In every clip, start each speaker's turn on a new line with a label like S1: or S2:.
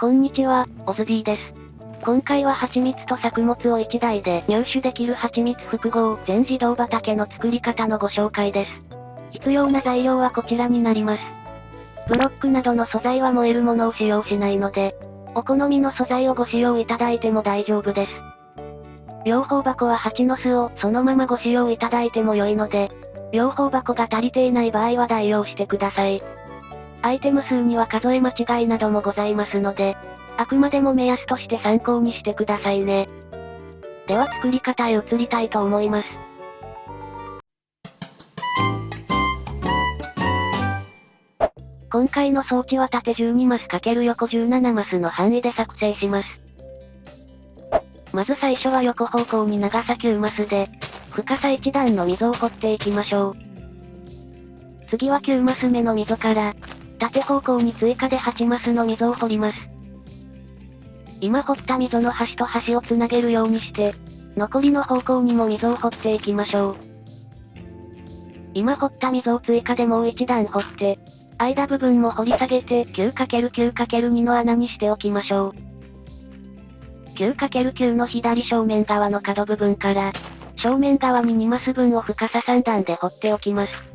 S1: こんにちは、オズ D です。今回は蜂蜜と作物を1台で入手できる蜂蜜複合全自動畑の作り方のご紹介です。必要な材料はこちらになります。ブロックなどの素材は燃えるものを使用しないので、お好みの素材をご使用いただいても大丈夫です。養蜂箱は蜂の巣をそのままご使用いただいても良いので、養蜂箱が足りていない場合は代用してください。アイテム数には数え間違いなどもございますので、あくまでも目安として参考にしてくださいね。では作り方へ移りたいと思います。今回の装置は縦12マス×横17マスの範囲で作成します。まず最初は横方向に長さ9マスで、深さ1段の溝を掘っていきましょう。次は9マス目の溝から、縦方向に追加で8マスの溝を掘ります。今掘った溝の端と端をつなげるようにして、残りの方向にも溝を掘っていきましょう。今掘った溝を追加でもう一段掘って、間部分も掘り下げて 9×9×2 の穴にしておきましょう。9×9 の左正面側の角部分から、正面側に2マス分を深さ3段で掘っておきます。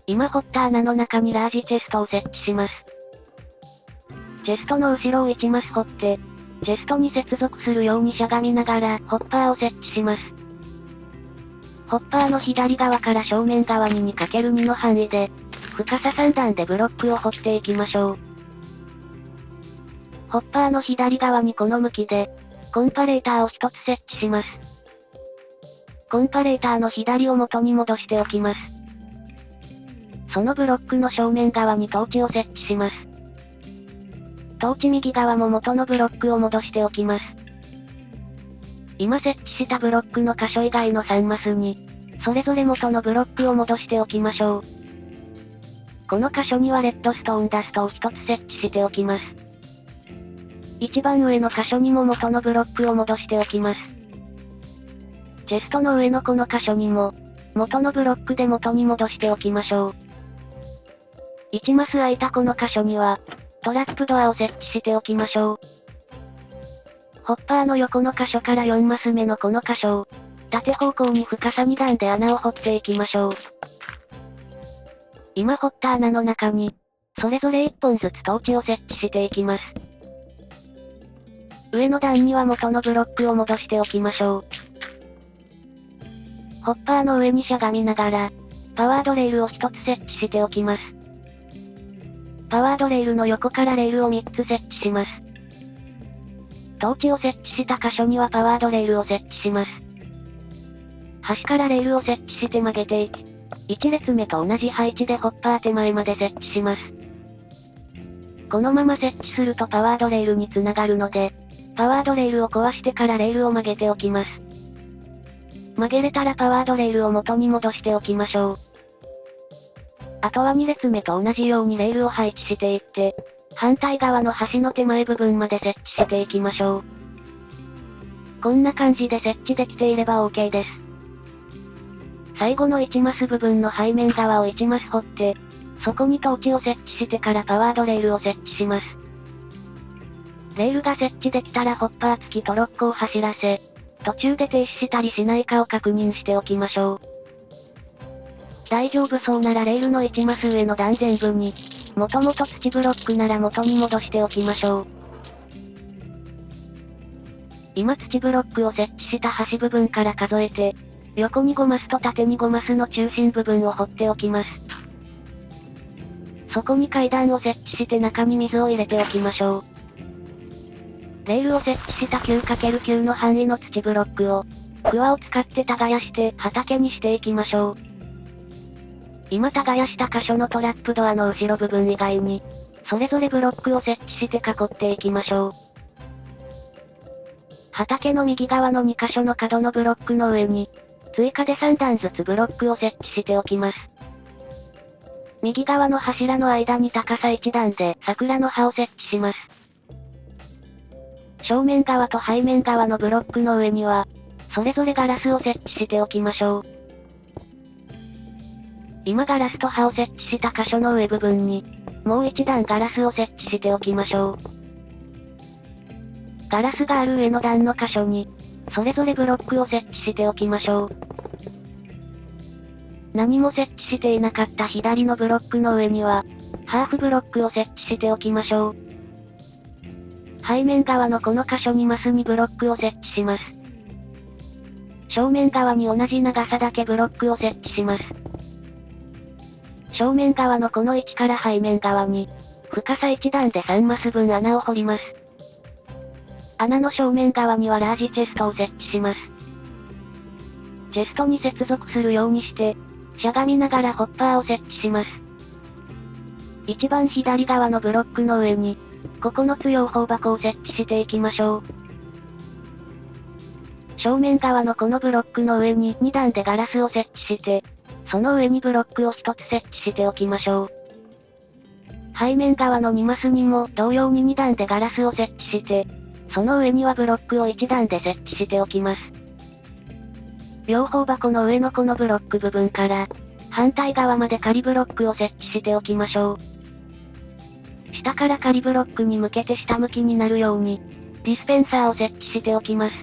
S1: 今掘った穴の中にラージチェストを設置します。チェストの後ろを1マス掘って、チェストに接続するようにしゃがみながらホッパーを設置します。ホッパーの左側から正面側に 2×2 の範囲で、深さ3段でブロックを掘っていきましょう。ホッパーの左側にこの向きで、コンパレーターを1つ設置します。コンパレーターの左を元に戻しておきます。そのブロックの正面側にトーチを設置します。トーチ右側も元のブロックを戻しておきます。今設置したブロックの箇所以外の3マスに、それぞれ元のブロックを戻しておきましょう。この箇所にはレッドストーンダストを1つ設置しておきます。一番上の箇所にも元のブロックを戻しておきます。チェストの上のこの箇所にも、元のブロックで元に戻しておきましょう。1マス空いたこの箇所には、トラップドアを設置しておきましょう。ホッパーの横の箇所から4マス目のこの箇所を、縦方向に深さ2段で穴を掘っていきましょう。今掘った穴の中に、それぞれ1本ずつトーチを設置していきます。上の段には元のブロックを戻しておきましょう。ホッパーの上にしゃがみながら、パワードレールを1つ設置しておきます。パワードレールの横からレールを3つ設置します。トーチを設置した箇所にはパワードレールを設置します。端からレールを設置して曲げていき、1列目と同じ配置でホッパー手前まで設置します。このまま設置するとパワードレールにつながるので、パワードレールを壊してからレールを曲げておきます。曲げれたらパワードレールを元に戻しておきましょう。あとは2列目と同じようにレールを配置していって、反対側の端の手前部分まで設置していきましょう。こんな感じで設置できていれば OK です。最後の1マス部分の背面側を1マス掘って、そこにトーチを設置してからパワードレールを設置します。レールが設置できたらホッパー付きトロッコを走らせ、途中で停止したりしないかを確認しておきましょう。大丈夫そうならレールの1マス上の段全部に、もともと土ブロックなら元に戻しておきましょう。今土ブロックを設置した端部分から数えて、横に5マスと縦に5マスの中心部分を掘っておきます。そこに階段を設置して中に水を入れておきましょう。レールを設置した 9×9 の範囲の土ブロックを、クワを使って耕して畑にしていきましょう。今耕した箇所のトラップドアの後ろ部分以外に、それぞれブロックを設置して囲っていきましょう。畑の右側の2箇所の角のブロックの上に、追加で3段ずつブロックを設置しておきます。右側の柱の間に高さ1段で桜の葉を設置します。正面側と背面側のブロックの上には、それぞれガラスを設置しておきましょう。今ガラスと刃を設置した箇所の上部分に、もう一段ガラスを設置しておきましょう。ガラスがある上の段の箇所に、それぞれブロックを設置しておきましょう。何も設置していなかった左のブロックの上には、ハーフブロックを設置しておきましょう。背面側のこの箇所にマスにブロックを設置します。正面側に同じ長さだけブロックを設置します。正面側のこの位置から背面側に、深さ1段で3マス分穴を掘ります。穴の正面側にはラージチェストを設置します。チェストに接続するようにして、しゃがみながらホッパーを設置します。一番左側のブロックの上に、9つ養蜂箱を設置していきましょう。正面側のこのブロックの上に2段でガラスを設置して、その上にブロックを1つ設置しておきましょう。背面側の2マスにも同様に2段でガラスを設置して、その上にはブロックを1段で設置しておきます。養蜂箱の上のこのブロック部分から、反対側まで仮ブロックを設置しておきましょう。下から仮ブロックに向けて下向きになるように、ディスペンサーを設置しておきます。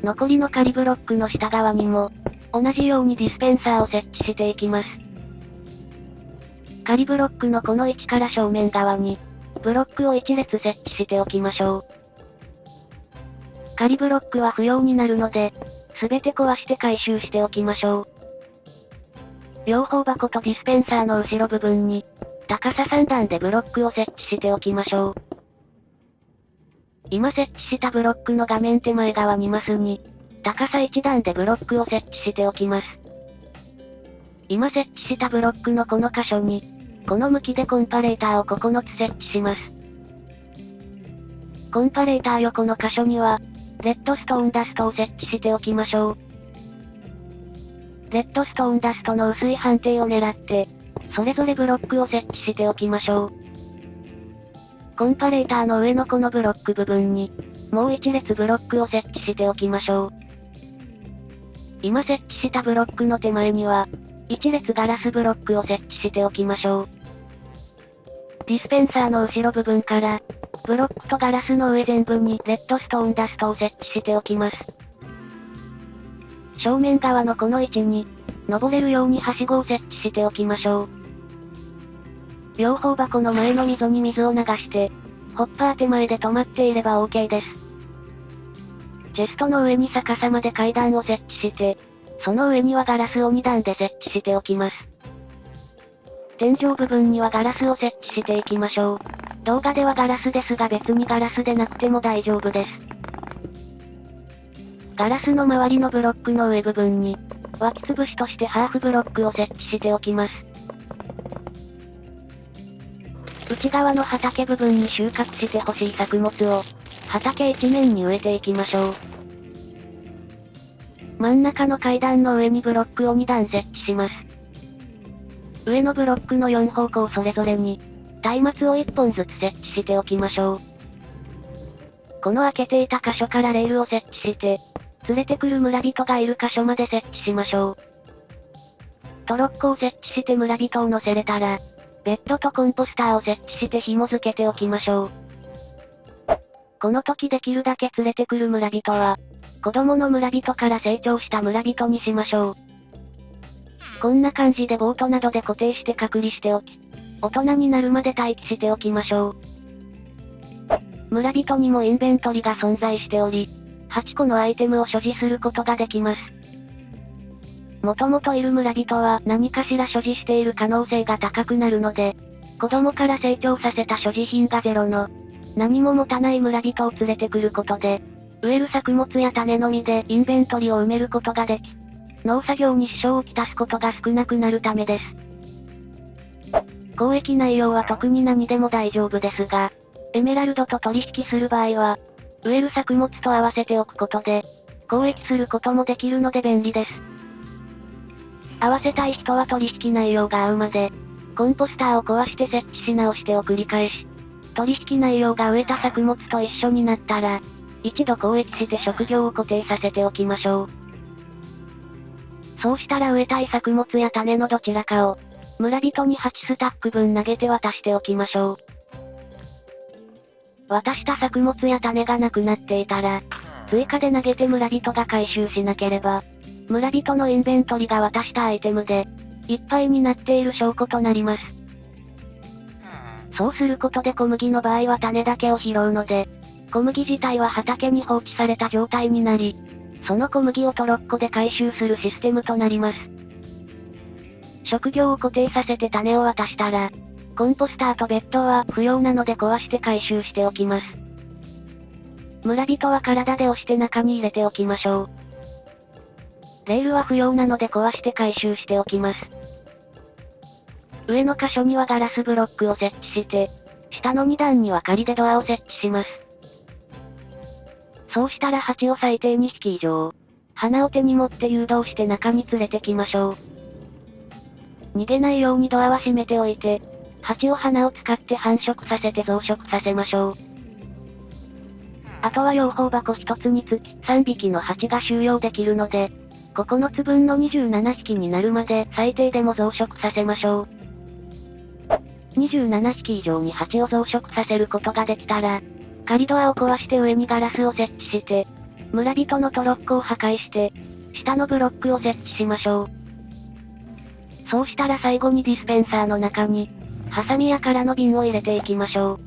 S1: 残りの仮ブロックの下側にも、同じようにディスペンサーを設置していきます。仮ブロックのこの位置から正面側に、ブロックを1列設置しておきましょう。仮ブロックは不要になるので、すべて壊して回収しておきましょう。養蜂箱とディスペンサーの後ろ部分に、高さ3段でブロックを設置しておきましょう。今設置したブロックの画面手前側2マスに、高さ1段でブロックを設置しておきます。今設置したブロックのこの箇所に、この向きでコンパレーターを9つ設置します。コンパレーター横の箇所には、レッドストーンダストを設置しておきましょう。レッドストーンダストの薄い判定を狙って、それぞれブロックを設置しておきましょう。コンパレーターの上のこのブロック部分に、もう一列ブロックを設置しておきましょう。今設置したブロックの手前には、一列ガラスブロックを設置しておきましょう。ディスペンサーの後ろ部分から、ブロックとガラスの上全部にレッドストーンダストを設置しておきます。正面側のこの位置に、登れるようにはしごを設置しておきましょう。養蜂箱の前の溝に水を流して、ホッパー手前で止まっていれば OK です。チェストの上に逆さまで階段を設置して、その上にはガラスを2段で設置しておきます。天井部分にはガラスを設置していきましょう。動画ではガラスですが別にガラスでなくても大丈夫です。ガラスの周りのブロックの上部分に、湧き潰しとしてハーフブロックを設置しておきます。内側の畑部分に収穫してほしい作物を、畑一面に植えていきましょう。真ん中の階段の上にブロックを2段設置します。上のブロックの4方向それぞれに、松明を1本ずつ設置しておきましょう。この開けていた箇所からレールを設置して、連れてくる村人がいる箇所まで設置しましょう。トロッコを設置して村人を乗せれたら、ベッドとコンポスターを設置して紐付けておきましょう。この時できるだけ連れてくる村人は、子供の村人から成長した村人にしましょう。こんな感じでボートなどで固定して隔離しておき、大人になるまで待機しておきましょう。村人にもインベントリが存在しており、8個のアイテムを所持することができます。もともといる村人は何かしら所持している可能性が高くなるので、子供から成長させた所持品がゼロの、何も持たない村人を連れてくることで、植える作物や種のみでインベントリを埋めることができ、農作業に支障をきたすことが少なくなるためです。交易内容は特に何でも大丈夫ですが、エメラルドと取引する場合は、植える作物と合わせておくことで、交易することもできるので便利です。合わせたい人は取引内容が合うまで、コンポスターを壊して設置し直してを繰り返し、取引内容が植えた作物と一緒になったら、一度交易して職業を固定させておきましょう。そうしたら植えたい作物や種のどちらかを、村人に8スタック分投げて渡しておきましょう。渡した作物や種がなくなっていたら、追加で投げて村人が回収しなければ、村人のインベントリが渡したアイテムで、いっぱいになっている証拠となります。そうすることで小麦の場合は種だけを拾うので、小麦自体は畑に放置された状態になり、その小麦をトロッコで回収するシステムとなります。職業を固定させて種を渡したら、コンポスターとベッドは不要なので壊して回収しておきます。村人は体で押して中に入れておきましょう。レールは不要なので壊して回収しておきます。上の箇所にはガラスブロックを設置して、下の2段には仮でドアを設置します。そうしたら蜂を最低2匹以上、花を手に持って誘導して中に連れてきましょう。逃げないようにドアは閉めておいて、蜂を花を使って繁殖させて増殖させましょう。あとは養蜂箱1つにつき3匹の蜂が収容できるので、9つ分の27匹になるまで最低でも増殖させましょう。27匹以上に蜂を増殖させることができたら、仮ドアを壊して上にガラスを設置して、村人のトロッコを破壊して、下のブロックを設置しましょう。そうしたら最後にディスペンサーの中に、ハサミや空の瓶を入れていきましょう。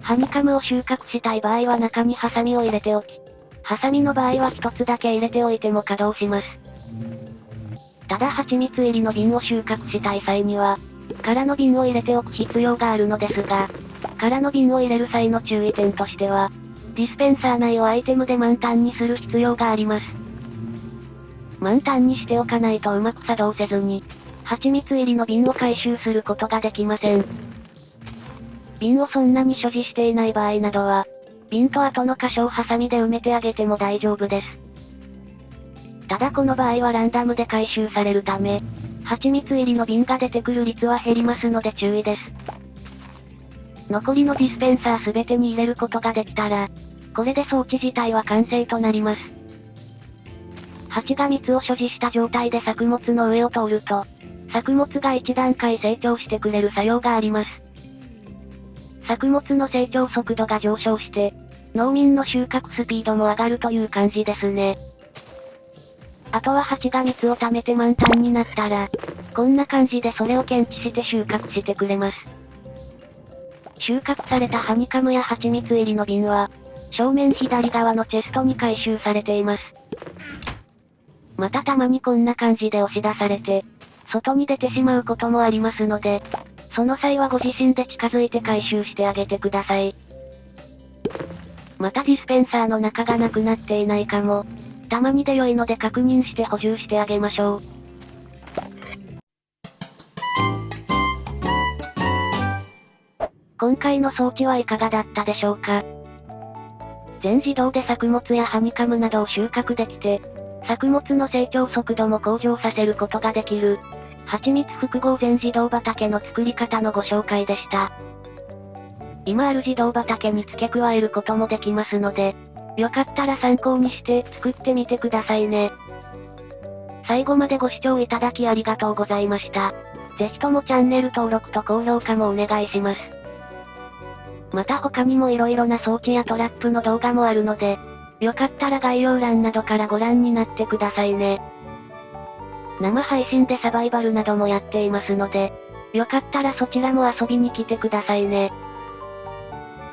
S1: ハニカムを収穫したい場合は中にハサミを入れておき、ハサミの場合は一つだけ入れておいても稼働します。ただ蜂蜜入りの瓶を収穫したい際には、空の瓶を入れておく必要があるのですが、空の瓶を入れる際の注意点としては、ディスペンサー内をアイテムで満タンにする必要があります。満タンにしておかないとうまく作動せずに、蜂蜜入りの瓶を回収することができません。瓶をそんなに所持していない場合などは、瓶と後の箇所をハサミで埋めてあげても大丈夫です。ただこの場合はランダムで回収されるため、蜂蜜入りの瓶が出てくる率は減りますので注意です。残りのディスペンサーすべてに入れることができたら、これで装置自体は完成となります。蜂が蜜を所持した状態で作物の上を通ると、作物が一段階成長してくれる作用があります。作物の成長速度が上昇して、農民の収穫スピードも上がるという感じですね。あとは蜂が蜜を貯めて満タンになったら、こんな感じでそれを検知して収穫してくれます。収穫されたハニカムや蜂蜜入りの瓶は、正面左側のチェストに回収されています。またたまにこんな感じで押し出されて、外に出てしまうこともありますので、その際はご自身で近づいて回収してあげてください。またディスペンサーの中がなくなっていないかも、たまにで良いので確認して補充してあげましょう。今回の装置はいかがだったでしょうか。全自動で作物やハニカムなどを収穫できて、作物の成長速度も向上させることができる、蜂蜜複合全自動畑の作り方のご紹介でした。今ある自動畑に付け加えることもできますので、よかったら参考にして作ってみてくださいね。最後までご視聴いただきありがとうございました。ぜひともチャンネル登録と高評価もお願いします。また他にも色々な装置やトラップの動画もあるので、よかったら概要欄などからご覧になってくださいね。生配信でサバイバルなどもやっていますので、よかったらそちらも遊びに来てくださいね。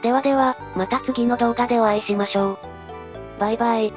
S1: ではでは、また次の動画でお会いしましょう。バイバイ。